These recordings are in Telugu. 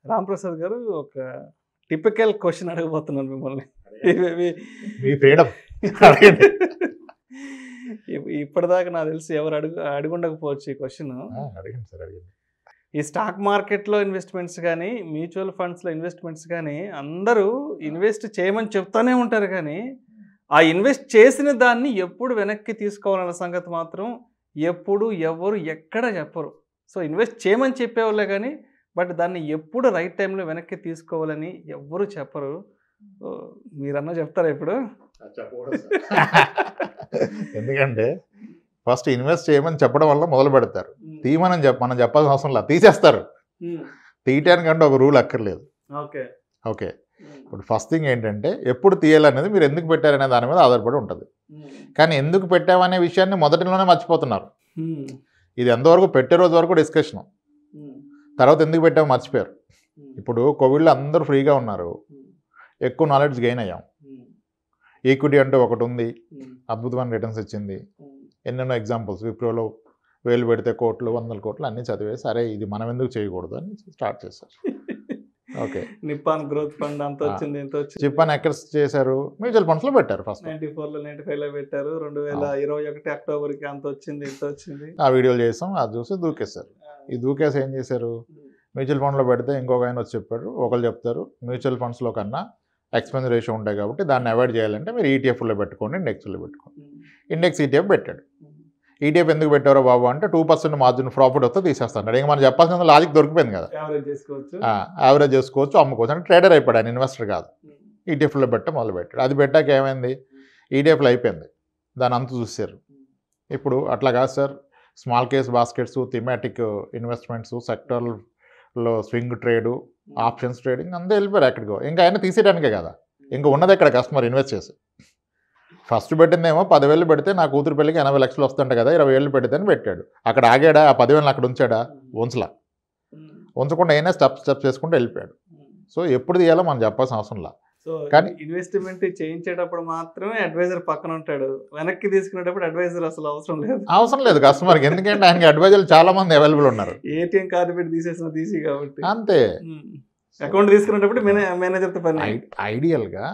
రాంప్రసాద్ గారు ఒక టిపికల్ క్వశ్చన్ అడగబోతున్నాను మిమ్మల్ని. మీ ఫ్రీడమ్. ఇప్పటిదాకా నాకు తెలిసి ఎవరు అడుగుండకపోవచ్చు ఈ క్వశ్చన్. అడిగింది సార్, అడిగింది. ఈ స్టాక్ మార్కెట్లో ఇన్వెస్ట్మెంట్స్ కానీ మ్యూచువల్ ఫండ్స్లో ఇన్వెస్ట్మెంట్స్ కానీ అందరూ ఇన్వెస్ట్ చేయమని చెప్తానే ఉంటారు, కానీ ఆ ఇన్వెస్ట్ చేసిన దాన్ని ఎప్పుడు వెనక్కి తీసుకోవాలన్న సంగతి మాత్రం ఎప్పుడు ఎవరు ఎక్కడ చెప్పరు. సో ఇన్వెస్ట్ చేయమని చెప్పేవాళ్ళే కానీ బట్ దాన్ని ఎప్పుడు రైట్ టైంలో వెనక్కి తీసుకోవాలని ఎవ్వరు చెప్పరు. మీరన్నా చెప్తారా ఇప్పుడు? ఎందుకంటే ఫస్ట్ ఇన్వెస్ట్ చేయమని చెప్పడం వల్ల మొదలు పెడతారు, తీయమని మనం చెప్పాల్సిన అవసరం లేదు, తీసేస్తారు. తీయటానికంటే ఒక రూల్ అక్కర్లేదు. ఓకే ఓకే ఇప్పుడు ఫస్ట్ థింగ్ ఏంటంటే ఎప్పుడు తీయాలనేది మీరు ఎందుకు పెట్టారనే దాని మీద ఆధారపడి ఉంటుంది. కానీ ఎందుకు పెట్టామనే విషయాన్ని మొదటిలోనే మర్చిపోతున్నారు. ఇది ఎంతవరకు పెట్టే రోజు వరకు డిస్కషన్, తర్వాత ఎందుకు పెట్టామో మర్చిపోయారు. ఇప్పుడు కోవిడ్లో అందరూ ఫ్రీగా ఉన్నారు, ఎక్కువ నాలెడ్జ్ గెయిన్ అయ్యాం. ఈక్విటీ అంటే ఒకటి ఉంది, అద్భుతమైన రిటర్న్స్ ఇచ్చింది. ఎన్నెన్నో ఎగ్జాంపుల్స్, విప్రోలో 1000 పెడితే కోట్లు 100 కోట్లు అన్నీ చదివేసి సరే ఇది మనం ఎందుకు చేయకూడదు అని స్టార్ట్ చేశారు. ఓకే నిప్పాన్ గ్రోత్ ఫండ్ అంత వచ్చింది, ఇంత వచ్చింది. చిప్పాన్ ఎక్కడ చేశారు? మ్యూచువల్ ఫండ్స్లో పెట్టారు. ఫస్ట్ 94లో 95లో పెట్టారు, 2021 అక్టోబర్కి అంత వచ్చింది, ఇంత వచ్చింది. ఆ వీడియోలు చేసాం, అది చూసి దూకేశారు. ఈ దూకేసి ఏం చేశారు? మ్యూచువల్ ఫండ్లో పెడితే ఇంకొక ఆయన వచ్చి చెప్పారు, ఒకళ్ళు చెప్తారు మ్యూచువల్ ఫండ్స్లో కన్నా ఎక్స్పెన్స్ రేషియో ఉంటాయి కాబట్టి దాన్ని అవాయిడ్ చేయాలంటే మీరు ఈటీఎఫ్లో పెట్టుకోండి, ఇండెక్స్లో పెట్టుకోండి. ఇండెక్స్ ఈటీఎఫ్ పెట్టాడు. ఈటీఎఫ్ ఎందుకు పెట్టారో బాబు అంటే 2% మార్జిన్ ప్రాఫిట్ వస్తే తీసేస్తాడు. ఇంకా మనం చెప్పాల్సిన లాజిక్ దొరికిపోయింది కదా, యావరేజ్ చేసుకోవచ్చు, అమ్ముకోవచ్చు అంటే ట్రేడర్ అయిపోయాడు, ఆయన ఇన్వెస్టర్ కాదు. ఈటీఎఫ్లో మొదలు పెట్టాడు. అది పెట్టాక ఏమైంది? ఈటీఎఫ్లో అయిపోయింది, దాని అంత చూసారు. ఇప్పుడు అట్లా కాదు sir, small case baskets, thematic investments, సెక్టర్లో స్వింగ్ ట్రేడు, ఆప్షన్స్ ట్రేడింగ్ అంతా వెళ్ళిపోయారు ఎక్కడికో. ఇంకా ఆయన తీసేయడానికే కదా, ఇంకా ఉన్నది ఎక్కడ కస్టమర్ ఇన్వెస్ట్ చేసి. ఫస్ట్ పెట్టిందేమో 10,000 పెడితే నా కూతురు పెళ్ళికి 80 లక్షలు వస్తుంటే కదా 20,000 పెడితే అని పెట్టాడు. అక్కడ ఆగాడా? ఆ 10,000 అక్కడ ఉంచాడా? ఉంచలా. ఉంచకుండా అయినా స్టెప్ చేసుకుంటూ వెళ్ళిపోయాడు. సో ఎప్పుడు తీయాలో మనం చెప్పాల్సిన అవసరం లేదు. సో కానీ ఇన్వెస్ట్మెంట్ చేయించేటప్పుడు మాత్రమే అడ్వైజర్ పక్కన ఉంటాడు, వెనక్కి తీసుకునేటప్పుడు అడ్వైజర్ అసలు అవసరం లేదు కస్టమర్కి. ఎందుకంటే ఆయనకి అడ్వైజర్లు చాలా మంది అవైలబుల్ ఉన్నారు. ఏటీఎం కార్డు పెట్టి తీసేసిన తీసి కాబట్టి అంతే. అకౌంట్ తీసుకునేటప్పుడు మేనేజర్తో పని. ఐడియల్గా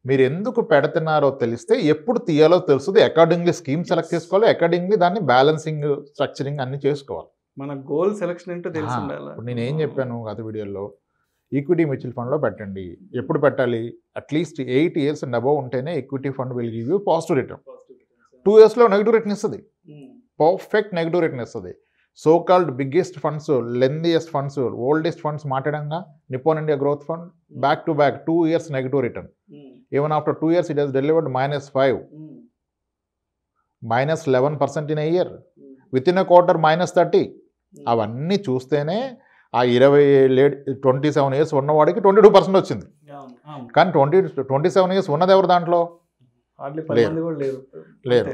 మీరు ఎందుకు పెడుతున్నారో తెలిస్తే ఎప్పుడు తీయాలో తెలుస్తుంది. అకార్డింగ్లీ స్కీమ్ సెలెక్ట్ చేసుకోవాలి, అకార్డింగ్లీ దాన్ని బ్యాలెన్సింగ్ స్ట్రక్చరింగ్ అన్ని చేసుకోవాలి. మన గోల్ సెలెక్షన్ ఏంటో తెలిసి ఉండాలి. ఇప్పుడు నేను ఏం చెప్పాను గత వీడియోలో, ఈక్విటీ మ్యూచువల్ ఫండ్లో పెట్టండి. ఎప్పుడు పెట్టాలి? అట్లీస్ట్ 8 years అండ్ అబవ్ ఉంటేనే equity fund will give you positive return. 2 yearsలో నెగిటివ్ రిటర్న్ ఇస్తుంది, పర్ఫెక్ట్ నెగిటివ్ రిటర్న్ ఇస్తుంది. So called biggest funds, lengthiest funds, oldest funds మాట్లాడంగా Nippon India growth fund back to back 2 years negative return. Even after 2 years it has delivered -5, -11% in a year, within a quarter -30. అవన్నీ చూస్తేనే ఆ 27 years ఉన్నవాడికి 22% వచ్చింది. కానీ 27 years ఉన్నది ఎవరు దాంట్లో? లేరు.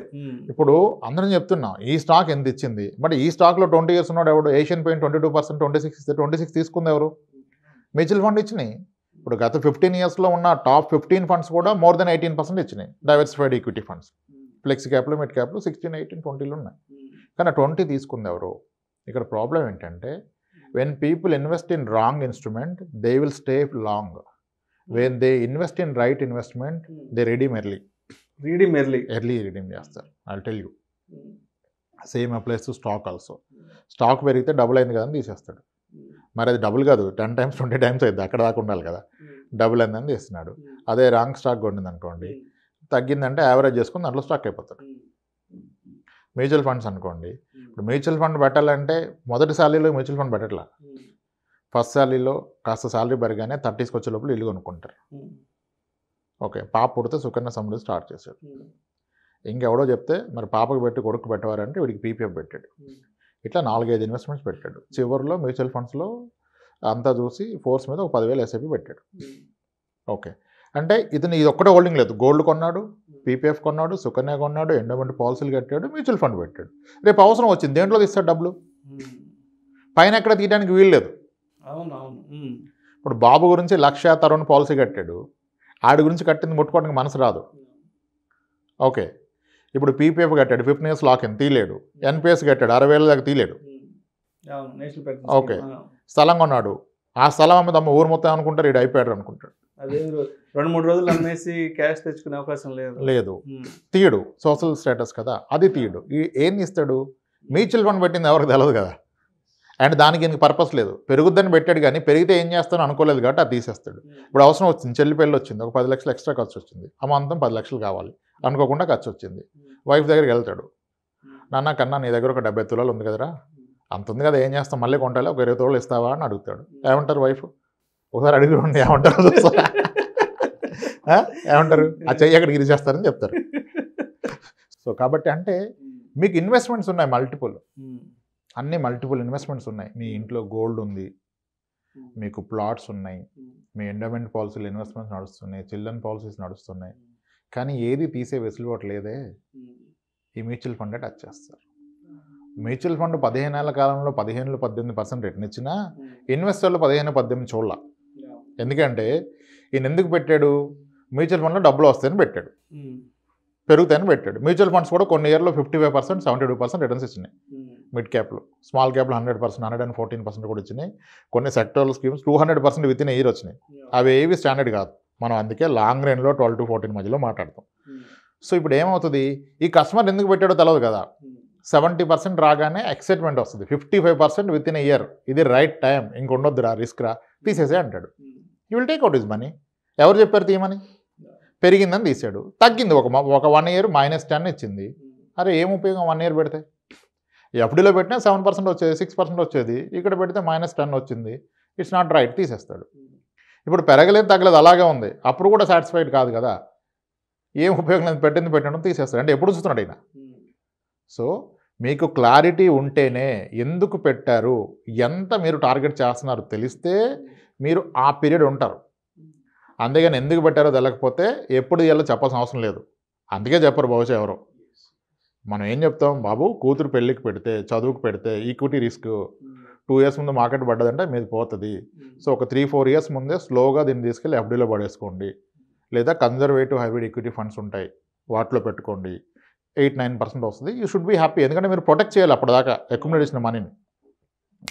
ఇప్పుడు అందరం చెప్తున్నాం ఈ స్టాక్ ఎంత ఇచ్చింది, బట్ ఈ స్టాక్లో 20 years ఉన్నాడు ఎవడు? ఏషియన్ పెయింట్ 22%, 26 తీసుకుంది ఎవరు? మ్యూచువల్ ఫండ్ ఇచ్చినాయి. ఇప్పుడు గత 15 yearsలో ఉన్న టాప్ 15 ఫండ్స్ కూడా more than 18% ఇచ్చినాయి. డైవర్సిఫైడ్ ఈక్విటీ ఫండ్స్, ఫ్లెక్సీ క్యాప్లు, మిడ్ క్యాప్లు 16, 18, 20 ఉన్నాయి. కానీ 20 తీసుకుంది ఎవరు? ఇక్కడ ప్రాబ్లం ఏంటంటే when people invest in wrong instrument they will stay long. when they invest in right investment they redeem early చేస్తారు. I'll tell you, same applies to stock also. Stock పెరిగితే డబుల్ అయింది కదా అని తీసేస్తాడు. మరి అది డబుల్ కాదు, 10 times 20 times అయింది, అక్కడ దాకా ఉండాలి కదా. డబుల్ అయిందని తీస్తున్నాడు. అదే రాంగ్ స్టాక్ కొట్టింది అనుకోండి, తగ్గిందంటే యావరేజ్ చేసుకుని దాంట్లో స్టాక్ అయిపోతాడు. మ్యూచువల్ ఫండ్స్ అనుకోండి, ఇప్పుడు మ్యూచువల్ ఫండ్ పెట్టాలంటే మొదటి శాలరీలో మ్యూచువల్ ఫండ్ పెట్టట్లా. ఫస్ట్ శాలరీలో కాస్త శాలరీ పెరగానే 30s వచ్చే లోపల ఇల్లు కొనుక్కుంటారు. ఓకే, పాప పుడితే సుకన్య సమృద్ధి స్టార్ట్ చేశాడు. ఇంకెవడో చెప్తే మరి పాపకు పెట్టి కొడుకు పెట్టవారంటే వీడికి పీపీఎఫ్ పెట్టాడు. ఇట్లా 4-5 ఇన్వెస్ట్మెంట్స్ పెట్టాడు. చివరిలో మ్యూచువల్ ఫండ్స్లో అంతా చూసి ఫోర్స్ మీద ఒక 10,000 ఎస్ఐపి పెట్టాడు. ఓకే, అంటే ఇది ఒక్కటే హోల్డింగ్ లేదు, గోల్డ్ కొన్నాడు, పీపీఎఫ్ కొన్నాడు, సుకన్య కొన్నాడు, ఎండోమెంట్ పాలసీలు కట్టాడు, మ్యూచువల్ ఫండ్ పెట్టాడు. రేపు అవసరం వచ్చింది దేంట్లో తీస్తాడు డబ్బులు? పైన ఎక్కడ తీయడానికి వీలు లేదు. ఇప్పుడు బాబు గురించి 1,00,000 తరుణ్ పాలసీ కట్టాడు, ఆడి గురించి కట్టింది ముట్టుకోవడానికి మనసు రాదు. ఓకే, ఇప్పుడు పీపీఎఫ్ కట్టాడు, 15 years లాక్ ఇన్ తీయలేడు. ఎన్పిఎస్ కట్టాడు, 60,000 దాకా తీయలేడు. ఓకే, స్థలం కొన్నాడు, ఆ స్థలం అమ్మదమ్మ ఊరు మొత్తం అనుకుంటారు, ఈడు అయిపోయాడు అనుకుంటాడు. అదే 2-3 రోజులు అమ్మేసి క్యాష్ తెచ్చుకునే అవకాశం లేదు, తీయడు. సోషల్ స్టేటస్ కదా, అది తీయడు. ఏం ఇస్తాడు? మ్యూచువల్ ఫండ్ పెట్టింది ఎవరికి తెలియదు కదా, అండ్ దానికి ఇంక పర్పస్ లేదు. పెరుగుద్దని పెట్టాడు కానీ పెరిగితే ఏం చేస్తానో అనుకోలేదు కాబట్టి అది తీసేస్తాడు. ఇప్పుడు అవసరం వచ్చింది, చెల్లి పెళ్ళి వచ్చింది, ఒక 10 లక్షలు ఎక్స్ట్రా ఖర్చు వచ్చింది, అమాంతం 10 లక్షలు కావాలి అనుకోకుండా ఖర్చు వచ్చింది. వైఫ్ దగ్గరికి వెళ్తాడు, నాన్న కన్నా నీ దగ్గర ఒక 70 తులాలు ఉంది కదరా, అంత ఉంది కదా, ఏం చేస్తాం, మళ్ళీ కొంటాలి, ఒక 20 తులాలు ఇస్తావా అని అడుగుతాడు. ఏమంటారు వైఫ్? ఒకసారి అడిగి ఉండి ఏమంటారు చూస్తారా? ఏమంటారు? ఆ చెయ్యి అక్కడికి ఇరిచేస్తారని చెప్తారు. సో కాబట్టి అంటే మీకు ఇన్వెస్ట్మెంట్స్ ఉన్నాయి మల్టిపుల్, అన్ని మల్టిపుల్ ఇన్వెస్ట్మెంట్స్ ఉన్నాయి. మీ ఇంట్లో గోల్డ్ ఉంది, మీకు ప్లాట్స్ ఉన్నాయి, మీ ఎండోమెంట్ పాలసీలు ఇన్వెస్ట్మెంట్స్ నడుస్తున్నాయి, చిల్డ్రన్ పాలసీస్ నడుస్తున్నాయి, కానీ ఏది తీసే వెసులుబాటు లేదే. ఈ మ్యూచువల్ ఫండ్ టచ్ చేస్తారు. మ్యూచువల్ ఫండ్ 15 ఏళ్ల కాలంలో 15-18% రిటర్న్ ఇచ్చినా ఇన్వెస్టర్లు 15-18 చూడాల. ఎందుకంటే ఈయన ఎందుకు పెట్టాడు? మ్యూచువల్ ఫండ్లో డబ్బులు వస్తాయని పెట్టాడు, పెరుగుతాయని పెట్టాడు. మ్యూచువల్ ఫండ్స్ కూడా కొన్ని ఇయర్లో 55%, 72% రిటర్న్స్ ఇచ్చినాయి. మిడ్ క్యాప్లో, స్మాల్ క్యాప్లో 100%, 114% కూడా ఇచ్చినాయి. కొన్ని sectoral schemes 200% with in year వచ్చినాయి. అవి ఏవి స్టాండర్డ్ కాదు. మనం అందుకే లాంగ్ రేంజ్లో 12-14 మధ్యలో మాట్లాడతాం. సో ఇప్పుడు ఏమవుతుంది? ఈ కస్టమర్ ఎందుకు పెట్టాడో తెలియదు కదా. 70% రాగానే ఎక్సైట్మెంట్ వస్తుంది, 55% విత్ ఇన్ ఇయర్, ఇది రైట్ టైం, ఇంకొండొద్దురా, రిస్క్ రా, తీసేసే అంటాడు. You will take out his money. ఎవరు చెప్పారు తీయమని? పెరిగిందని తీసాడు, తగ్గింది ఒక 1 ఇయర్ -10 ఇచ్చింది. అరే ఏం ఉపయోగం 1 ఇయర్ పెడితే? ఎఫ్డీలో పెట్టినా 7% వచ్చేది, 6% వచ్చేది, ఇక్కడ పెడితే -10 వచ్చింది. ఇట్స్ నాట్ రైట్, తీసేస్తాడు. ఇప్పుడు పెరగలేదు తగ్గలేదు అలాగే ఉంది, అప్పుడు కూడా సాటిస్ఫైడ్ కాదు కదా, ఏం ఉపయోగం లేదు, పెట్టడం తీసేస్తాడు. అంటే ఎప్పుడు చూస్తున్నాడు ఆయన. సో మీకు క్లారిటీ ఉంటేనే ఎందుకు పెట్టారు, ఎంత మీరు టార్గెట్ చేస్తున్నారు తెలిస్తే మీరు ఆ పీరియడ్ ఉంటారు. అందుకని ఎందుకు పెట్టారో తెలియకపోతే ఎప్పుడు ఇవ్వాలో చెప్పాల్సిన అవసరం లేదు. అందుకే చెప్పరు బహుశా ఎవరు. మనం ఏం చెప్తాం, బాబు కూతురు పెళ్ళికి పెడితే, చదువుకు పెడితే ఈక్విటీ రిస్క్ 2 ఇయర్స్ ముందు మార్కెట్ పడ్డదంటే మీది పోతుంది. సో ఒక 3-4 ఇయర్స్ ముందే స్లోగా దీన్ని తీసుకెళ్ళి ఎఫ్డీలో పడేసుకోండి, లేదా కన్జర్వేటివ్ హైబ్రిడ్ ఈక్విటీ ఫండ్స్ ఉంటాయి వాటిలో పెట్టుకోండి, 8-9% వస్తుంది. You should be happy. ఎందుకంటే మీరు ప్రొటెక్ట్ చేయాలి అప్పటిదాకా అక్యుములేట్ చేసిన మనీని.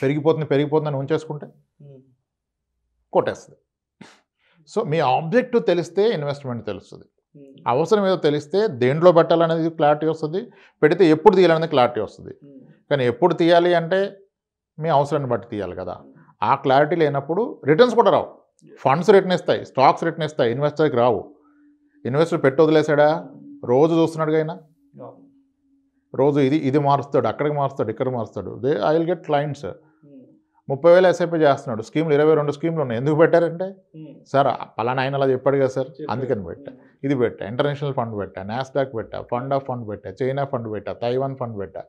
పెరిగిపోతుందని ఉంచేసుకుంటే కొట్టేస్తుంది. సో మీ ఆబ్జెక్టివ్ తెలిస్తే ఇన్వెస్ట్మెంట్ తెలుస్తుంది, అవసరం ఏదో తెలిస్తే దేంట్లో పెట్టాలనేది క్లారిటీ వస్తుంది, పెడితే ఎప్పుడు తీయాలనేది క్లారిటీ వస్తుంది. కానీ ఎప్పుడు తీయాలి అంటే మీ అవసరాన్ని బట్టి తీయాలి కదా. ఆ క్లారిటీ లేనప్పుడు రిటర్న్స్ కూడా రావు. ఫండ్స్ రిటర్న్ ఇస్తాయి, స్టాక్స్ రిటర్న్ ఇస్తాయి, ఇన్వెస్టర్కి రావు. ఇన్వెస్టర్ పెట్టి వదిలేసాడా, రోజు చూస్తున్నాడుగా అయినా, రోజు ఇది మారుస్తాడు, అక్కడికి మారుస్తాడు, ఇక్కడ మారుస్తాడు. I will get clients. 30,000 SIP చేస్తున్నాడు, స్కీమ్లు 22 స్కీమ్లు ఉన్నాయి. ఎందుకు పెట్టారంటే, సార్ పలానా ఆయన అలా చెప్పాడు కదా సార్, అందుకని పెట్టా, ఇది పెట్టా, ఇంటర్నేషనల్ ఫండ్ పెట్టా, నాస్డాక్ పెట్టా, ఫండ్ ఆఫ్ ఫండ్ పెట్టా, చైనా ఫండ్ పెట్టా, తైవాన్ ఫండ్ పెట్టా,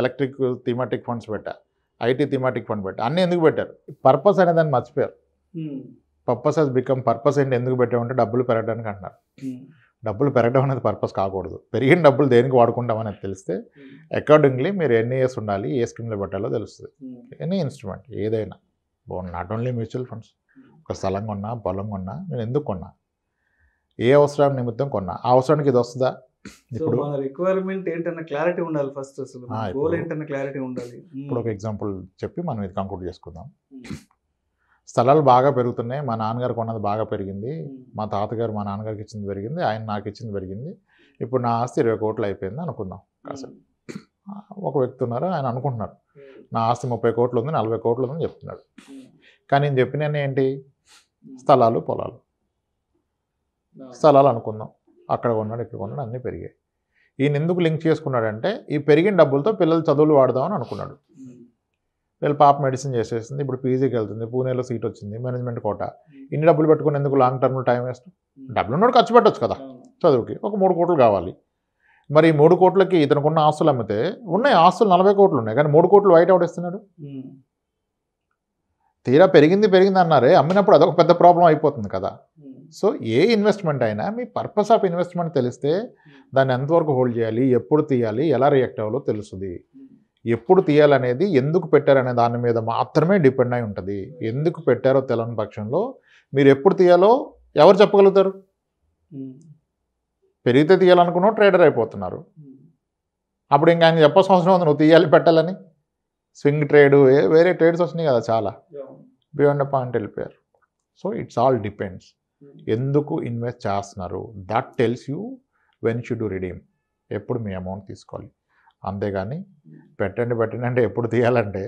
ఎలక్ట్రిక్ థీమాటిక్ ఫండ్స్ పెట్టా, ఐటీ థీమాటిక్ ఫండ్ పెట్టా. అన్నీ ఎందుకు పెట్టారు? పర్పస్ అనే దాన్ని మర్చిపోయారు. పర్పస్ హెస్ బికమ్ పర్పస్ ఏంటి, ఎందుకు పెట్టామంటే డబ్బులు పెరగడానికి అంటున్నారు. డబ్బులు పెరగడం అనేది పర్పస్ కాకూడదు. పెరిగిన డబ్బులు దేనికి వాడుకుంటామనేది తెలిస్తే అకార్డింగ్లీ మీరు ఎన్ని ఇయర్స్ ఉండాలి, ఏ స్కీమ్లో పెట్టాలో తెలుస్తుంది. ఎనీ ఇన్స్ట్రుమెంట్ ఏదైనా, నాట్ ఓన్లీ మ్యూచువల్ ఫండ్స్. ఒక స్థలం కొన్నా, పొలం కొన్నా, నేను ఎందుకు కొన్నా, ఏ అవసరం నిమిత్తం కొన్నా, ఆ అవసరానికి ఇది వస్తుందా? ఇప్పుడు రిక్వైర్మెంట్ ఏంటన్న క్లారిటీ ఉండాలి ఫస్ట్, అసలు గోల్ ఏంటన్న క్లారిటీ ఉండాలి. ఇప్పుడు ఒక ఎగ్జాంపుల్ చెప్పి మనం ఇది కంక్లూడ్ చేసుకుందాం. స్థలాలు బాగా పెరుగుతున్నాయి, మా నాన్నగారు కొన్నది బాగా పెరిగింది, మా తాతగారు మా నాన్నగారికి ఇచ్చింది పెరిగింది, ఆయన నాకు ఇచ్చింది పెరిగింది, ఇప్పుడు నా ఆస్తి 20 కోట్లు అయిపోయింది అనుకుందాం. అసలు ఒక వ్యక్తి ఉన్నారు, ఆయన అనుకుంటున్నారు నా ఆస్తి 30 కోట్లు ఉంది, 40 కోట్లు ఉందని చెప్తున్నాడు. కానీ నేను చెప్పిన ఏంటి, స్థలాలు పొలాలు. స్థలాలు అనుకుందాం, అక్కడ కొన్నాడు, ఇక్కడ కొన్నాడు, అన్నీ పెరిగాయి. ఈయన ఎందుకు లింక్ చేసుకున్నాడంటే ఈ పెరిగిన డబ్బులతో పిల్లలు చదువులు వాడదామని అనుకున్నాడు. వీళ్ళ పాప మెడిసిన్ చేసేసింది, ఇప్పుడు పీజీకి వెళ్తుంది, పూణేలో సీట్ వచ్చింది, మేనేజ్మెంట్ కోట. ఇన్ని డబ్బులు పెట్టుకుని ఎందుకు లాంగ్ టర్మ్లో టైం వేస్ట్? డబ్బులు ఉన్నోడు ఖర్చు పెట్టవచ్చు కదా చదువుకి. ఒక 3 కోట్లు కావాలి. మరి ఈ 3 కోట్లకి ఇతనుకున్న ఆస్తులు అమ్మితే ఉన్నాయి, ఆస్తులు 40 కోట్లు ఉన్నాయి, కానీ 3 కోట్లు వైట్ అవుట్ ఇస్తున్నాడు. తీరా పెరిగింది అన్నారే, అమ్మినప్పుడు అదొక పెద్ద ప్రాబ్లం అయిపోతుంది కదా. సో ఏ ఇన్వెస్ట్మెంట్ అయినా మీ పర్పస్ ఆఫ్ ఇన్వెస్ట్మెంట్ తెలిస్తే దాన్ని ఎంతవరకు హోల్డ్ చేయాలి, ఎప్పుడు తీయాలి, ఎలా రియాక్ట్ అవ్వాలో తెలుస్తుంది. ఎప్పుడు తీయాలనేది, ఎందుకు పెట్టారనే దాని మీద మాత్రమే డిపెండ్ అయి ఉంటుంది. ఎందుకు పెట్టారో తెలియని పక్షంలో మీరు ఎప్పుడు తీయాలో ఎవరు చెప్పగలుగుతారు? పెరిగితే తీయాలనుకున్నావు, ట్రేడర్ అయిపోతున్నారు. అప్పుడు ఇంకా ఆయన చెప్పాల్సిన అవసరం ఉంది, నువ్వు తీయాలి పెట్టాలని. స్వింగ్ ట్రేడ్, వేరే ట్రేడ్స్ వచ్చినాయి కదా చాలా. బియాండ్ అ పాయింట్ వెళ్ళిపోయారు. So it's all depends. ఎందుకు ఇన్వెస్ట్ చేస్తున్నారు, that tells you when should redeem, ఎప్పుడు మీ అమౌంట్ తీసుకోవాలి. అంతేగాని పెట్టండి అంటే ఎప్పుడు తీయాలంటే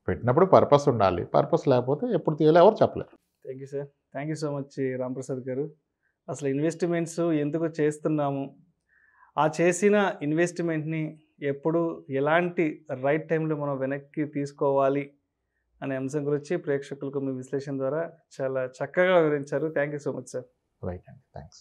పెట్టినప్పుడు పర్పస్ ఉండాలి, పర్పస్ లేకపోతే ఎప్పుడు తీయాలి ఎవరు చెప్పలేరు. Thank you sir. Thank you so much Ramprasad గారు. అసలు ఇన్వెస్ట్మెంట్స్ ఎందుకు చేస్తున్నాము, ఆ చేసిన ఇన్వెస్ట్మెంట్ని ఎప్పుడు ఎలాంటి రైట్ టైంలో మనం వెనక్కి తీసుకోవాలి అనే అంశం గురించి ప్రేక్షకులకు మీ విశ్లేషణ ద్వారా చాలా చక్కగా వివరించారు. Thank you so much sir. Right అండి, థ్యాంక్స్.